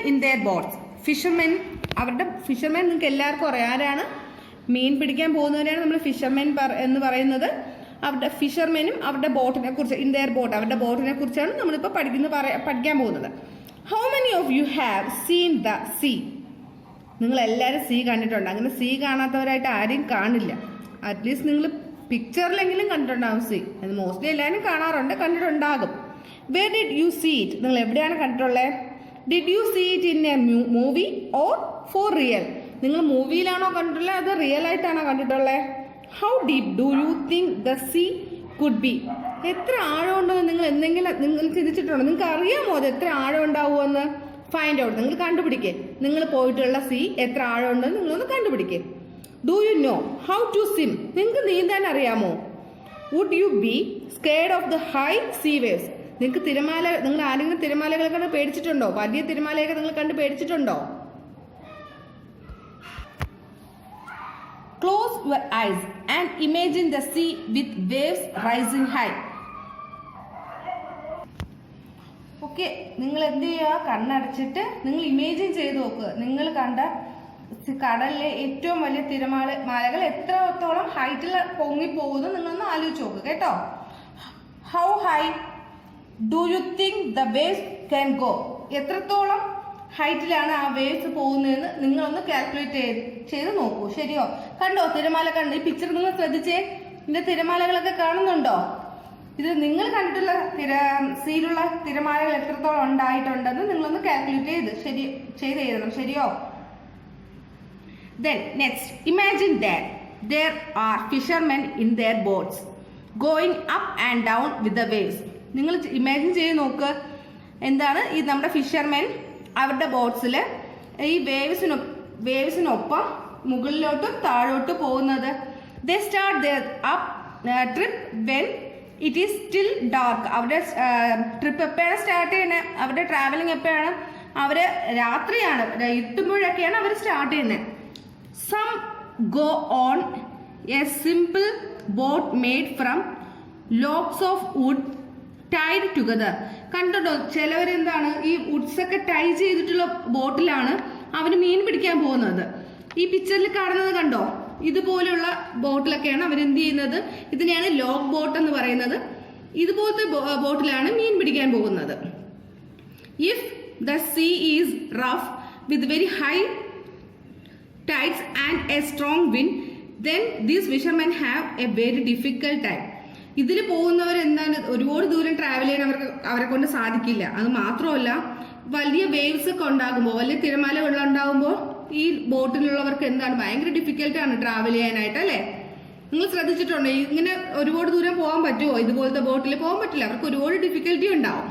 in their boats. Fishermen, അവരുടെ fishermen നിങ്ങൾക്ക് എല്ലാവർക്കും അറിയാം ആരാണ്? മീൻ പിടിക്കാൻ പോകുന്നവരെയാണ് നമ്മൾ ഫിഷർമെൻ എന്ന് പറയുന്നത്. അവരുടെ ഫിഷർമെനും അവരുടെ ബോട്ടിനെ കുറിച്ച്, ഇൻ ദെയർ ബോട്ട്, അവരുടെ ബോട്ടിനെ കുറിച്ചാണ് നമ്മളിപ്പോൾ പഠിക്കാൻ പോകുന്നത്. How many of you have seen the sea? നിങ്ങൾ എല്ലാവരും സീ കണ്ടിട്ടുണ്ട്. അങ്ങനെ സീ കാണാത്തവരായിട്ട് ആരെയും കാണില്ല. അറ്റ്ലീസ്റ്റ് നിങ്ങൾ പിക്ചറിലെങ്കിലും കണ്ടിട്ടുണ്ടാകും സീ. അത് മോസ്റ്റ്ലി എല്ലാവരും കാണാറുണ്ട്, കണ്ടിട്ടുണ്ടാകും. Where did you see it? നിങ്ങൾ എവിടെയാണ് കണ്ടിട്ടുള്ളത്? Did you see it in a movie or for real? നിങ്ങൾ മൂവിയിലാണോ കണ്ടിട്ടുള്ളത് അത് റിയൽ ആയിട്ടാണോ കണ്ടിട്ടുള്ളത്? How deep do you think the sea could be? എത്ര ആഴമുണ്ടെന്ന് നിങ്ങൾ ചിന്തിച്ചിട്ടുണ്ടോ? നിങ്ങൾക്ക് അറിയാമോ അത് എത്ര ആഴം ഉണ്ടാവുമെന്ന്? ഫൈൻഡ് ഔട്ട്, നിങ്ങൾ കണ്ടുപിടിക്കേ. നിങ്ങൾ പോയിട്ടുള്ള സീ എത്ര ആഴമുണ്ടെന്ന് നിങ്ങളൊന്ന് കണ്ടുപിടിക്കേ. Do you know how to swim? നിങ്ങൾക്ക് നീന്താൻ അറിയാമോ? Would you be scared of the high sea waves? നിങ്ങൾ ആരെങ്കിലും തിരമാലകളെ കണ്ട് പേടിച്ചിട്ടുണ്ടോ? വലിയ തിരമാലയൊക്കെ നിങ്ങൾ കണ്ട് പേടിച്ചിട്ടുണ്ടോ? Close your eyes and imagine the sea with waves rising high. Okay, നിങ്ങൾ എന്ത് ചെയ്യുക? കണ്ണടച്ചിട്ട് നിങ്ങൾ ഇമേജിൻ ചെയ്ത് നോക്കുക. നിങ്ങൾ കണ്ട കടലിലെ ഏറ്റവും വലിയ തിരമാലകൾ എത്രത്തോളം ഹൈറ്റിൽ പൊങ്ങിപ്പോകുന്നു നിങ്ങളൊന്ന് ആലോചിച്ച് നോക്കുക കേട്ടോ. How high do you think the waves can go? എത്രത്തോളം ഹൈറ്റിലാണ് ആ വേവ്സ് പോകുന്നതെന്ന് നിങ്ങളൊന്ന് കാൽക്കുലേറ്റ് ചെയ്ത് നോക്കൂ. ശരിയോ? കണ്ടോ തിരമാല? കണ്ടു? ഈ പിക്ചർ നിങ്ങൾ ശ്രദ്ധിച്ചേ. ഇതിന്റെ തിരമാലകളൊക്കെ കാണുന്നുണ്ടോ? ഇത് നിങ്ങൾ കണ്ടിട്ടുള്ള സീലുള്ള തിരമാലകൾ എത്രത്തോളം ഉണ്ടായിട്ടുണ്ടെന്ന് നിങ്ങളൊന്ന് കാൽക്കുലേറ്റ് ചെയ്ത് എഴുതണം. ശരിയോ? Then next, imagine that there are fishermen in their boats going up and down with the waves. നിങ്ങൾ ഇമാജിൻ ചെയ്ത് നോക്ക്. എന്താണ് ഈ നമ്മുടെ ഫിഷർമെൻ അവരുടെ ബോട്ട്സിൽ ഈ വേവ്സിനൊപ്പം മുകളിലോട്ടും താഴോട്ടും പോകുന്നത്. They start their up trip when it is still dark. അവരുടെ ട്രിപ്പ് എപ്പോഴാണ് സ്റ്റാർട്ട് ചെയ്യുന്നത്? അവരുടെ ട്രാവലിംഗ് എപ്പോഴാണ്? അവർ രാത്രിയാണ്, ഇരുട്ടുമ്പോഴൊക്കെയാണ് അവർ സ്റ്റാർട്ട് ചെയ്യുന്നത്. Some go on a simple boat made from logs of wood tied together. കണ്ടോ ചിലവരെന്താണ് ഈ വുഡ്സ് ഒക്കെ ടൈ ചെയ്തിട്ടുള്ള ബോട്ടിലാണ് അവർ മീൻ പിടിക്കാൻ പോകുന്നത്. ഈ പിക്ചറിൽ കാണുന്നത് കണ്ടോ? ഇതുപോലെയുള്ള ബോട്ടിലൊക്കെയാണ് അവരെന്ത് ചെയ്യുന്നത്? ഇതിനെയാണ് ലോക്ക് ബോട്ട് എന്ന് പറയുന്നത്. ഇതുപോലത്തെ ബോട്ടിലാണ് മീൻ പിടിക്കാൻ പോകുന്നത്. If the sea is rough with very high tides and A strong wind then these fishermen have A very difficult time. ഇതിൽ പോകുന്നവർ എന്താണ് ഒരുപാട് ദൂരം ട്രാവൽ ചെയ്യാൻ അവരെ കൊണ്ട് സാധിക്കില്ല. അത് മാത്രമല്ല വലിയ വേവ്സ് ഒക്കെ ഉണ്ടാകുമ്പോൾ, വലിയ തിരമാലകൾ ഉണ്ടാകുമ്പോൾ ഈ ബോട്ടിലുള്ളവർക്ക് എന്താണ് ഭയങ്കര ഡിഫിക്കൽട്ടാണ് ട്രാവൽ ചെയ്യാനായിട്ട് അല്ലേ? നിങ്ങൾ ശ്രദ്ധിച്ചിട്ടുണ്ടോ? ഇങ്ങനെ ഒരുപാട് ദൂരം പോകാൻ പറ്റുമോ? ഇതുപോലത്തെ ബോട്ടിൽ പോകാൻ പറ്റില്ല. അവർക്ക് ഒരുപാട് ഡിഫിക്കൽട്ടി ഉണ്ടാവും.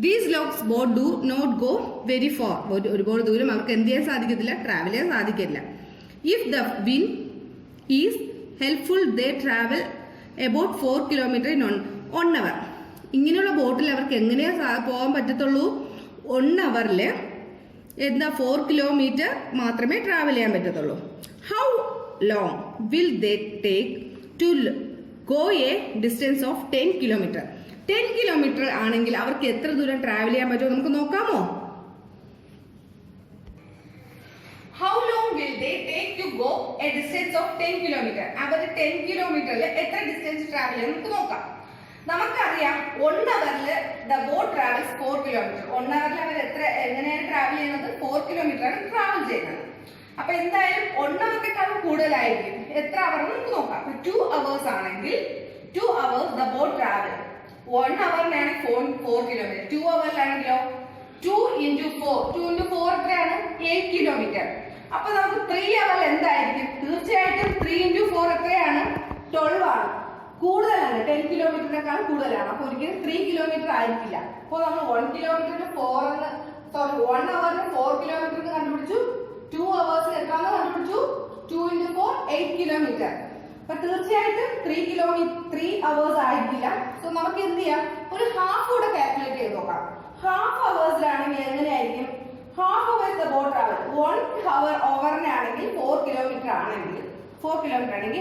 These logs boat do not go very far. ഒരുപാട് ദൂരം അവർക്ക് എന്ത് ചെയ്യാൻ സാധിക്കത്തില്ല? ട്രാവൽ ചെയ്യാൻ സാധിക്കില്ല. If the wind is helpful they travel about 4 kilometer in 1 hour. ഇങ്ങനെയുള്ള ബോട്ടിൽ അവർക്ക് എങ്ങനെയാ പോകാൻ പറ്റത്തുള്ളൂ? 1 hourൽ എന്താ 4 kilometer മാത്രമേ ട്രാവൽ ചെയ്യാൻ പറ്റത്തുള്ളൂ. How long will they take to go a distance of 10 kilometer? 10 kilometer ആണെങ്കിൽ അവർക്ക് എത്ര ദൂരം ട്രാവൽ ചെയ്യാൻ പറ്റുമോ നമുക്ക് നോക്കാമോ? How long will they take to go a distance of 10 kilometer? അവർ 10 kilometerൽ എത്ര ഡിസ്റ്റൻസ് ട്രാവൽ ചെയ്യും നമുക്ക് നോക്കാം. നമുക്കറിയാം 1 hourൽ ദ ബോട്ട് ട്രാവൽസ് 4 kilometer. 1 hourൽ അവർ എങ്ങനെയാണ് ട്രാവൽ ചെയ്യുന്നത്? 4 kilometer ആണ് ട്രാവൽ ചെയ്യുന്നത്. അപ്പൊ എന്തായാലും 1 hourത്തേക്കാൾ കൂടുതലായിരിക്കും. എത്ര അവർ നമുക്ക് നോക്കാം. 2 hours ആണെങ്കിൽ 2 hours the boat travel. 1 hourലാണ് 4 kilometer. 2 hourലാണെങ്കിലോ 2 into 4. 2 into 4 എത്രയാണ്? 8 kilometer. അപ്പൊ നമുക്ക് 3 hour എന്തായിരിക്കും? തീർച്ചയായിട്ടും 3 into 4 എത്രയാണ്? 12 ആണ്. കൂടുതലാണ്, 10 കിലോമീറ്ററിനേക്കാൾ കൂടുതലാണ്. അപ്പൊ ഒരിക്കലും 3 kilometer ആയിരിക്കില്ല. അപ്പൊ നമ്മൾ 1 kilometer 4 എന്ന് 1 hour 4 kilometer കണ്ടുപിടിച്ചു. 2 hours എത്രയാണെന്ന് കണ്ടുപിടിച്ചു. 2 into 4 8 kilometer. അപ്പൊ തീർച്ചയായിട്ടും 3 hours ആയിരിക്കില്ല. സോ നമുക്ക് എന്ത് ചെയ്യാം? ഒരു ഹാഫ് കൂടെ കാൽക്കുലേറ്റ് ചെയ്ത് നോക്കാം. ഹാഫ് അവേഴ്സിലാണെങ്കിൽ എങ്ങനെയായിരിക്കും? Half hours the boat travel 1 hour ഓവറിനാണെങ്കിൽ 4 kilometer ആണെങ്കിൽ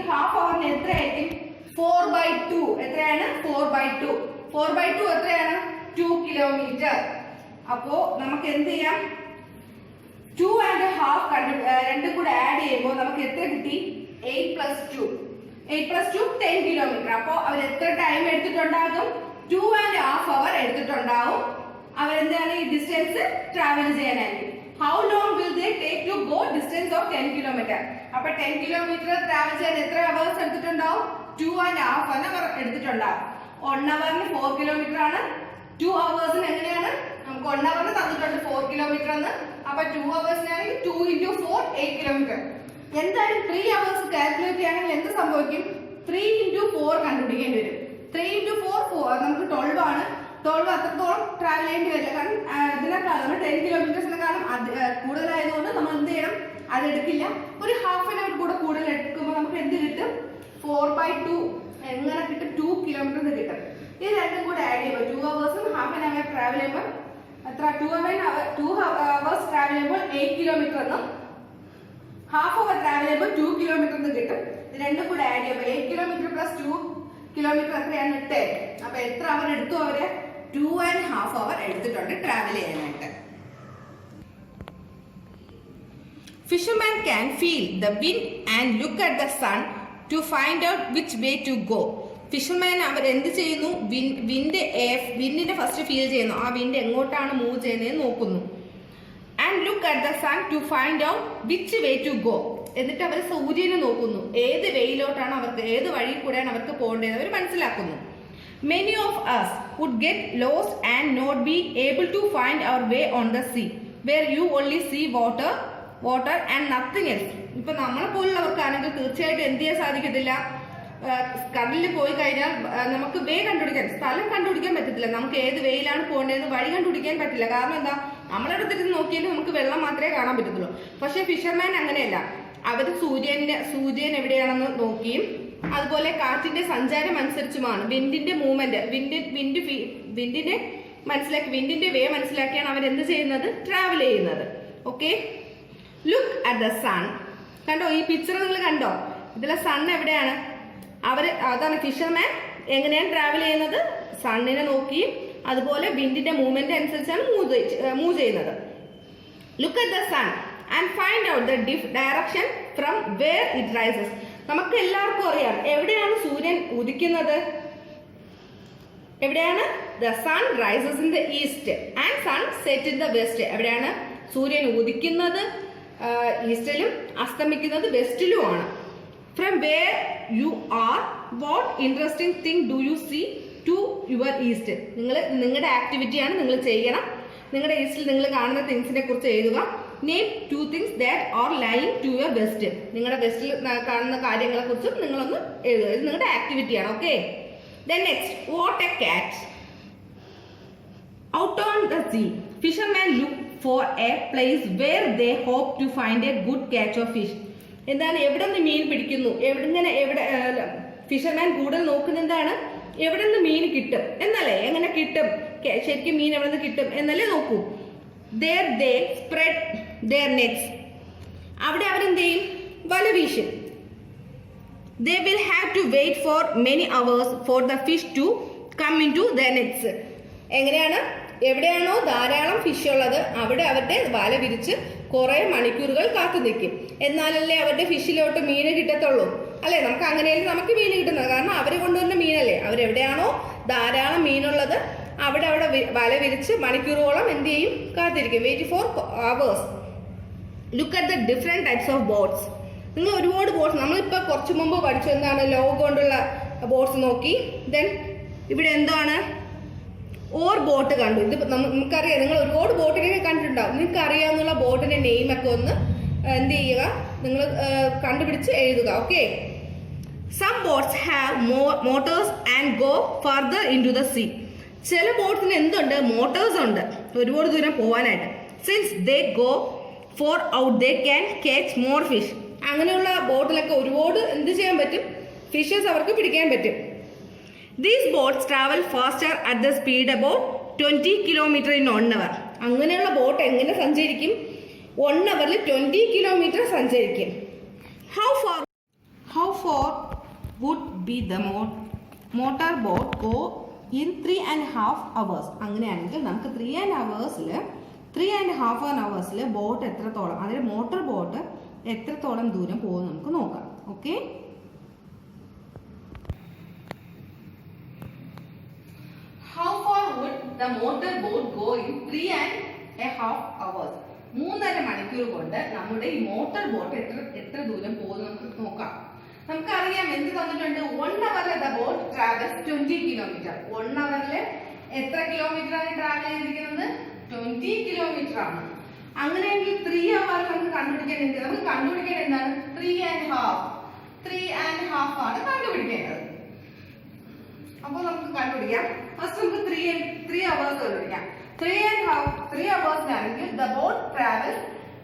ഹാഫ് അവറിന് എത്രയായിരിക്കും? 4/2. എത്രയാണ്? 4/2. 4/2 എത്രയാണ്? 2 kilometer. അപ്പോ നമുക്ക് എന്ത് ചെയ്യാം, 2.5 രണ്ടും കൂടെ ആഡ് ചെയ്യുമ്പോൾ നമുക്ക് എത്ര കിട്ടി? 8 + 2 10 കിലോമീറ്റർ. അപ്പോ അവർ എത്ര ടൈം എടുത്തിട്ടുണ്ടാകും? 2.5 hour എടുത്തിട്ടുണ്ടാവും അവരെന്താണ് ഈ ഡിസ്റ്റൻസ് ട്രാവൽ ചെയ്യാനായിട്ട്. How long will they take to go distance of 10 kilometre? അപ്പൊ 10 കിലോമീറ്റർ ട്രാവൽ ചെയ്യാൻ എത്ര അവേഴ്സ് എടുത്തിട്ടുണ്ടാവും? 2.5 hour എടുത്തിട്ടുണ്ടാവും. 1 hourന് 4 കിലോമീറ്റർ ആണ്. 2 hours എങ്ങനെയാണ്? നമുക്ക് 1 hour തന്നിട്ടുണ്ട് 4 കിലോമീറ്റർ എന്ന്. അപ്പൊ 2 hours 2 × 4 8 കിലോമീറ്റർ. എന്തായാലും 3 hours കാൽക്കുലേറ്റ് ചെയ്യുകയാണെങ്കിൽ എന്ത് സംഭവിക്കും? 3 × 4 കണ്ടുപിടിക്കേണ്ടി വരും. 3 × 4 നമുക്ക് 12 ആണ്. 12 അത്രത്തോളം ട്രാവൽ ചെയ്യേണ്ടി വരില്ല. കാരണം ഇതിനേക്കാളും നമ്മൾ 10 കിലോമീറ്റേഴ്സിനെക്കാളും കൂടുതലായതുകൊണ്ട് നമ്മൾ എന്ത് ചെയ്യണം? അതെടുക്കില്ല. ഒരു ഹാഫ് ആൻ അവർ കൂടെ കൂടുതൽ എടുക്കുമ്പോൾ നമുക്ക് എന്ത് കിട്ടും? 4/2 എങ്ങനെ കിട്ടും? 2 കിലോമീറ്റർ കിട്ടും. ഇത് രണ്ടും കൂടെ ആഡ് ചെയ്യുമ്പോൾ 2 hours half an hour travel ചെയ്യുമ്പോൾ എത്ര? 2 hours ട്രാവൽ ചെയ്യുമ്പോൾ 8 കിലോമീറ്റർ എന്നും ഹാഫ് അവർ ട്രാവൽ ചെയ്യുമ്പോൾ 2 കിലോമീറ്റർ എന്ന് കിട്ടും. ഇത് രണ്ടും കൂടെ ആഡ് ചെയ്യുമ്പോൾ 8 കിലോമീറ്റർ + 2 കിലോമീറ്റർ എത്രയാണ്? 10. അപ്പൊ എത്ര അവർ എടുത്തു? അവര് 2.5 hour എടുത്തിട്ടുണ്ട് ട്രാവൽ ചെയ്യാനായിട്ട്. Fisherman can feel the wind and look at the sun to find out which way to go. Fisherman അവർ എന്ത് ചെയ്യുന്നു? വിൻഡിന്റെ ഫസ്റ്റ് ഫീൽ ചെയ്യുന്നു. ആ വിൻഡ് എങ്ങോട്ടാണ് മൂവ് ചെയ്യുന്നതെന്ന് നോക്കുന്നു. And look at the sun to find out which way to go. എന്നിട്ട് അവർ സൂര്യനെ നോക്കുന്നു. ഏത് വെയിലോട്ടാണ് അവർക്ക്, ഏത് വഴി കൂടെയാണ് അവർക്ക് പോകേണ്ടത് അവർ മനസ്സിലാക്കുന്നു. Many of us would get lost and not be able to find our way on the sea where you only see water and nothing else. ഇപ്പൊ നമ്മളെ പോലുള്ളവർക്കാണെങ്കിൽ തീർച്ചയായിട്ടും എന്ത് ചെയ്യാൻ സാധിക്കത്തില്ല? കടലിൽ പോയി കഴിഞ്ഞാൽ നമുക്ക് വേ കണ്ടുപിടിക്കാൻ, സ്ഥലം കണ്ടുപിടിക്കാൻ പറ്റത്തില്ല. നമുക്ക് ഏത് വേയിലാണ് പോകേണ്ടതെന്ന് വഴി കണ്ടുപിടിക്കാൻ പറ്റില്ല. കാരണം എന്താ? നമ്മളെടുത്തിട്ട് നോക്കിയാലും നമുക്ക് വെള്ളം മാത്രമേ കാണാൻ പറ്റത്തുള്ളൂ. പക്ഷെ ഫിഷർമാൻ അങ്ങനെയല്ല. അവർ സൂര്യൻ എവിടെയാണെന്ന് നോക്കിയും അതുപോലെ കാറ്റിന്റെ സഞ്ചാരം അനുസരിച്ചുമാണ് വിൻഡിന്റെ മൂവ്മെന്റ്, വിൻഡിനെ മനസ്സിലാക്കി, വിൻഡിന്റെ വേ മനസ്സിലാക്കിയാണ് അവർ എന്ത് ചെയ്യുന്നത്? ട്രാവൽ ചെയ്യുന്നത്. Okay, look at the sun. കണ്ടോ ഈ പിക്ചർ നിങ്ങൾ കണ്ടോ? ഇതിലെ സൺ എവിടെയാണ്? അതാണ് ഫിഷർമാൻ എങ്ങനെയാണ് ട്രാവൽ ചെയ്യുന്നത്? സണ്ണിനെ നോക്കിയും അതുപോലെ വിൻഡിന്റെ മൂവ്മെന്റ് അനുസരിച്ചാണ് മൂവ് ചെയ്യുന്നത്. Look at the sun and find out the direction from where it rises. നമുക്ക് എല്ലാവർക്കും അറിയാം എവിടെയാണ് സൂര്യൻ ഉദിക്കുന്നത്? എവിടെയാണ്? The sun rises in the east and sun set in the west. എവിടെയാണ് സൂര്യൻ ഉദിക്കുന്നത്? ഈസ്റ്റിലും അസ്തമിക്കുന്നത് വെസ്റ്റിലുമാണ്. From where you are, what interesting thing do you see to your east. നിങ്ങളുടെ ആക്ടിവിറ്റിയാണ് നിങ്ങൾ ചെയ്യണം. നിങ്ങളുടെ ഈസ്റ്റിൽ നിങ്ങൾ കാണുന്ന തിങ്സിനെ കുറിച്ച് എഴുതുക. Name 2 things that are lying to your west. നിങ്ങളുടെ വെസ്റ്റിൽ കാണുന്ന കാര്യങ്ങളെ കുറിച്ചും നിങ്ങളൊന്ന് എഴുതുക. ഇത് നിങ്ങളുടെ ആക്ടിവിറ്റിയാണ്. Okay, then next, what a catch. Out on the sea, fishermen look for a place where they hope to find a good catch of fish. എന്താണ്? എവിടെ നിന്ന് മീൻ പിടിക്കുന്നു? എവിടെ ഫിഷർമാൻ കൂടുതൽ നോക്കുന്ന എന്താണ്? എവിടെ നിന്ന് മീൻ കിട്ടും എന്നല്ലേ? എങ്ങനെ കിട്ടും ശരിക്കും മീൻ എവിടെ നിന്ന് കിട്ടും എന്നല്ലേ നോക്കൂ. There they spread their nets. അവിടെ അവരെന്ത് ചെയ്യും? വല വീശും. They will have to wait for many hours for the fish to come into their nets. എങ്ങനെയാണ്? എവിടെയാണോ ധാരാളം ഫിഷ് ഉള്ളത് അവിടെ അവരുടെ വല വിരിച്ച് കുറെ മണിക്കൂറുകൾ കാത്തു നിൽക്കും. എന്നാലല്ലേ അവരുടെ ഫിഷിലോട്ട് മീൻ കിട്ടത്തുള്ളൂ അല്ലേ? നമുക്ക് അങ്ങനെയല്ലേ നമുക്ക് മീൻ കിട്ടുന്നത്? കാരണം അവർ കൊണ്ടുവന്ന മീനല്ലേ. അവരെവിടെയാണോ ധാരാളം മീനുള്ളത് അവിടെ വല വിരിച്ച് മണിക്കൂറുകളോളം എന്ത് ചെയ്യും? കാത്തിരിക്കും. Wait for hours. Look at the different types of boats. നിങ്ങൾ ഒരുപാട് ബോട്ട്സ് നമ്മളിപ്പോൾ കുറച്ച് മുമ്പ് പഠിച്ചു. എന്താണ്? ലോഗ് കൊണ്ടുള്ള ബോട്ട്സ് നോക്കി. ദെൻ ഇവിടെ എന്താണ്? ഓർ ബോട്ട് കണ്ടു. ഇത് നമുക്കറിയാം. നിങ്ങൾ ഒരുപാട് ബോട്ടിനെ കണ്ടിട്ടുണ്ടാവും. നിങ്ങൾക്ക് അറിയാവുന്ന ബോട്ടിന്റെ നെയിം ഒക്കെ ഒന്ന് എന്ത് ചെയ്യുക? നിങ്ങൾ കണ്ടുപിടിച്ച് എഴുതുക. Okay, some boats have motors and go further into the sea. ചില ബോട്ട്സിന് എന്തുണ്ട്? മോട്ടോഴ്സ് ഉണ്ട് ഒരുപാട് ദൂരം പോകാനായിട്ട്. Since they go for out they can catch more fish. അങ്ങനെയുള്ള ബോട്ടിലൊക്കെ ഒരുപാട് എന്ത് ചെയ്യാൻ പറ്റും? ഫിഷസ് അവർക്ക് പിടിക്കാൻ പറ്റും. These boats travel faster at the speed about 20 km in 1 hour. അങ്ങനെയുള്ള ബോട്ട് എങ്ങനെ സഞ്ചരിക്കും? 1 hour 20 km സഞ്ചരിക്കും. How far would be the motor boat go in 3.5 hours. അങ്ങനെയാണെങ്കിൽ നമുക്ക് 3.5 hours ബോട്ട് എത്രത്തോളം, അതായത് മോട്ടോർ ബോട്ട് എത്രത്തോളം ദൂരം പോകും നമുക്ക് നോക്കാം. Okay, how far would the motor boat go in 3.5 hours? 3.5 മണിക്കൂർ കൊണ്ട് നമ്മുടെ ഈ മോട്ടോർ ബോട്ട് എത്ര ദൂരം പോകും നമുക്ക് നോക്കാം. നമുക്കറിയാം എന്ത് തന്നിട്ടുണ്ട്, 1 hour the boat travels 20 kilometer. 1 hour എത്ര കിലോമീറ്റർ ആണ് ട്രാവൽ ചെയ്തിരിക്കുന്നത്? 20 കിലോമീറ്റർ ആണ്. അങ്ങനെയെങ്കിൽ 3 hour നമുക്ക് കണ്ടുപിടിക്കേണ്ടത്, നമുക്ക് കണ്ടുപിടിക്കേണ്ടത് എന്താണ്? 3.5 ആണ് കണ്ടുപിടിക്കേണ്ടത്. അപ്പോൾ നമുക്ക് കണ്ടുപിടിക്കാം. ഫസ്റ്റ് നമുക്ക് 3 hours കണ്ടുപിടിക്കാം. 3 hours the boat travels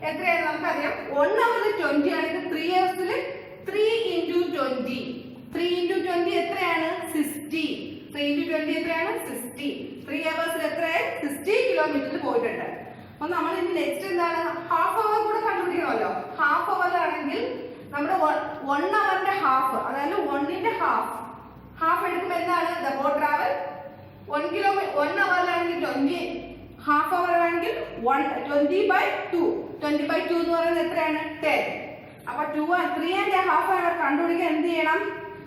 എത്രയാണ് നമുക്കറിയാം. 1 hour 20 ആണെങ്കിൽ 3 hours 3 into 20 എത്രയാണ്? 60. 3 into 20 എത്രയാണ്? 60. 3 hours എത്രയായി? 60 കിലോമീറ്റർ പോയിട്ടുണ്ട്. അപ്പൊ നമ്മൾ ഇനി നെക്സ്റ്റ് എന്താണ്? ഹാഫ് അവർ കൂടെ കണ്ടുപിടിക്കണമല്ലോ. ഹാഫ് അവർ ആണെങ്കിൽ നമ്മുടെ 1 hourന്റെ ഹാഫ്, അതായത് 1ന്റെ ഹാഫ് എടുക്കുമ്പോൾ എന്താണ്? The boat travel 1 hourലാണെങ്കിൽ 20, half hour ആണെങ്കിൽ 20/2 എന്ന് പറയുന്നത് എത്രയാണ്? 10. അപ്പൊ 3.5 hour കണ്ടുപിടിക്കാൻ എന്ത് ചെയ്യണം?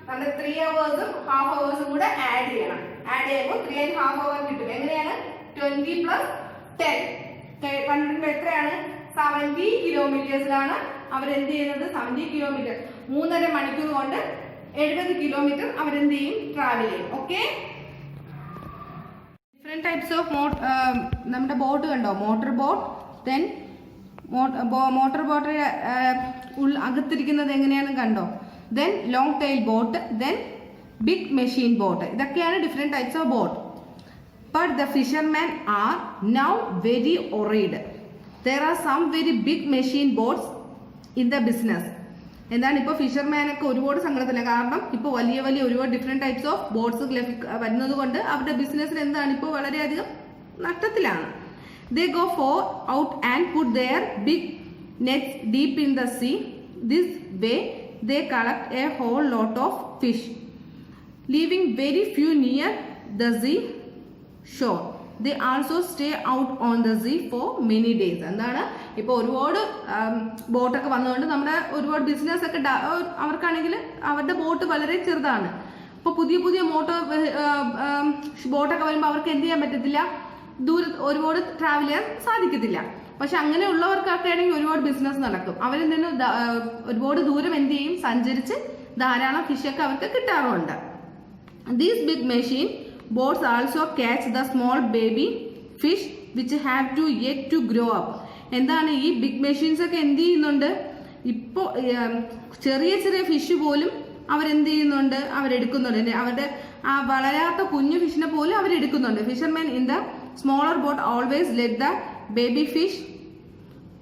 നമ്മുടെ 3 hours ഹാഫ് ഹവേഴ്സും കൂടെ ആഡ് ചെയ്യണം. ആഡ് ചെയ്യുമ്പോൾ 3.5 hour കിട്ടും. എങ്ങനെയാണ്? 20 + 10 കണ്ടുപിടിക്കുമ്പോൾ എത്രയാണ്? 70 കിലോമീറ്റേഴ്സിലാണ് അവരെന്ത് ചെയ്യുന്നത്? 70 കിലോമീറ്റർ 3.5 മണിക്കൂർ കൊണ്ട് 70 കിലോമീറ്റർ അവരെന്ത് ചെയ്യും? ട്രാവൽ ചെയ്യും. ഓക്കെ, ഡിഫറെന്റ് ടൈപ്സ് ഓഫ് നമ്മുടെ ബോട്ട് കണ്ടോ? Motor boat, then motor boat അകത്തിരിക്കുന്നത് എങ്ങനെയാണ് കണ്ടോ? Then long tail boat, then big machine boat. ഇതൊക്കെയാണ് different types of boat. But the fisherman are now very worried. There are some very big machine boats in the business. എന്താണ് ഇപ്പോൾ ഫിഷർമാനൊക്കെ ഒരുപാട് സങ്കടത്തില്ല. കാരണം ഇപ്പോൾ വലിയ ഒരുപാട് ഡിഫറെന്റ് ടൈപ്സ് ഓഫ് ബോട്ട്സ് വരുന്നത് കൊണ്ട് അവരുടെ ബിസിനസ്സിൽ എന്താണ് ഇപ്പോൾ വളരെയധികം നഷ്ടത്തിലാണ്. They go out and put their big nets deep in the sea. This way they collect a whole lot of fish, leaving very few near the sea shore. They also stay out on the sea for many days. എന്താണ് ഇപ്പോൾ ഒരുപാട് ബോട്ടൊക്കെ വന്നുകൊണ്ട് നമ്മുടെ ഒരുപാട് business ഒക്കെ അവർക്കാണെങ്കിൽ അവരുടെ boat വളരെ ചെറുതാണ്. അപ്പോൾ പുതിയ ബോട്ടൊക്കെ വരുമ്പോൾ അവർക്ക് എന്ത് ചെയ്യാൻ പറ്റത്തില്ല? ഒരുപാട് ട്രാവൽ ചെയ്യാൻ സാധിക്കത്തില്ല. പക്ഷെ അങ്ങനെയുള്ളവർക്കൊക്കെ ആണെങ്കിൽ ഒരുപാട് ബിസിനസ് നടക്കും. അവരിൽ നിന്ന് ഒരുപാട് ദൂരം എന്ത് ചെയ്യും? സഞ്ചരിച്ച് ധാരാളം ഫിഷൊക്കെ അവർക്ക് കിട്ടാറുണ്ട്. These big machine boats also catch the small baby fish which have to yet to grow up. എന്താണ് ഈ ബിഗ് മെഷീൻസ് ഒക്കെ എന്ത് ചെയ്യുന്നുണ്ട്? ഇപ്പോൾ ചെറിയ ഫിഷ് പോലും അവരെന്ത് ചെയ്യുന്നുണ്ട്? അവരെടുക്കുന്നുണ്ട്. അവരുടെ ആ വളരാത്ത കുഞ്ഞു ഫിഷിനെ പോലും അവരെടുക്കുന്നുണ്ട്. Fishermen in the smaller boat always let the baby fish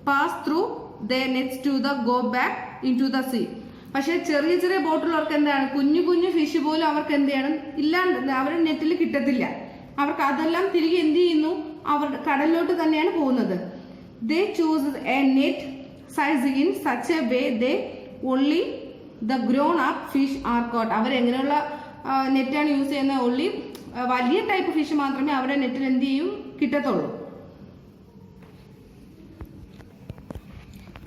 pass through their nets to the go back into the sea. പക്ഷെ ചെറിയ ബോട്ടുള്ളവർക്ക് എന്താണ്? കുഞ്ഞു ഫിഷ് പോലും അവർക്ക് എന്ത് ചെയ്യണം? ഇല്ലാണ്ട് അവരുടെ നെറ്റിൽ കിട്ടത്തില്ല. അവർക്ക് അതെല്ലാം തിരികെ എന്ത് ചെയ്യുന്നു? അവർ കടലിലോട്ട് തന്നെയാണ് പോകുന്നത്. They choose a net size in such a way they only the grown up fish are caught. അവരെങ്ങനെയുള്ള നെറ്റാണ് യൂസ് ചെയ്യുന്നത്? ഓൺലി വലിയ ടൈപ്പ് ഫിഷ് മാത്രമേ അവരുടെ നെറ്റിൽ എന്ത് ചെയ്യും? കിട്ടത്തുള്ളൂ.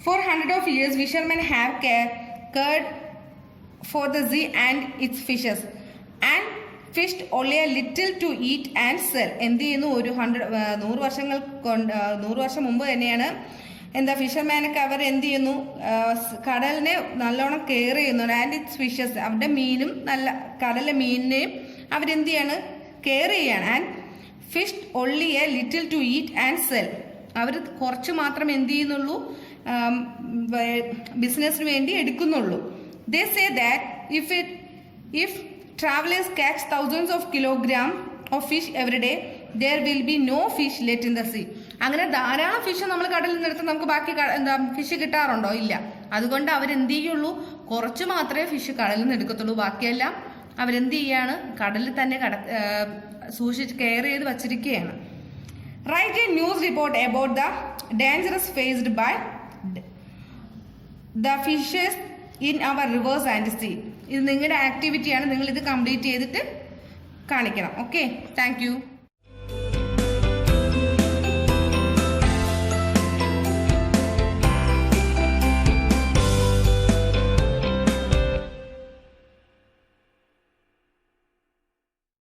For hundreds of years, fishermen have cared for the sea and its fishes and fished only a little to eat and sell. എന്ത് ചെയ്യുന്നു? 100 വർഷം മുമ്പ് തന്നെയാണ് ഫിഷർമാനൊക്കെ അവർ എന്ത് ചെയ്യുന്നു? കടലിനെ നല്ലോണം കെയർ ചെയ്യുന്നുണ്ട്. ആൻഡ് ഇറ്റ്സ് ഫിഷസ്, അവരുടെ മീനും കടലിലെ മീനിനെയും അവരെന്ത് ചെയ്യാണ്? കെയർ ചെയ്യാണ്. And fished only a little to eat and sell. അവർ കുറച്ച് മാത്രം എന്ത് ചെയ്യുന്നുള്ളൂ? ബിസിനസ്സിന് വേണ്ടി എടുക്കുന്നുള്ളൂ. They say that if travelers catch thousands of kilograms of fish every day, there will be no fish left in the sea. അങ്ങനെ ധാരാളം ഫിഷ് നമ്മൾ കടലിൽ നിന്ന് എടുത്ത് നമുക്ക് ബാക്കി ഫിഷ് കിട്ടാറുണ്ടോ? ഇല്ല. അതുകൊണ്ട് അവരെന്ത് ചെയ്യുള്ളൂ? കുറച്ച് മാത്രമേ ഫിഷ് കടലിൽ നിന്ന് എടുക്കത്തുള്ളൂ. ബാക്കിയെല്ലാം അവരെന്ത് ചെയ്യാണ്? കടലിൽ തന്നെ സൂക്ഷിച്ച് കെയർ ചെയ്ത് വച്ചിരിക്കുകയാണ്. Write a news report about the dangers faced by the fishes in our rivers and sea. ഇത് നിങ്ങളുടെ ആക്ടിവിറ്റിയാണ്. നിങ്ങൾ ഇത് കംപ്ലീറ്റ് ചെയ്തിട്ട് കാണിക്കണം. Okay, thank you.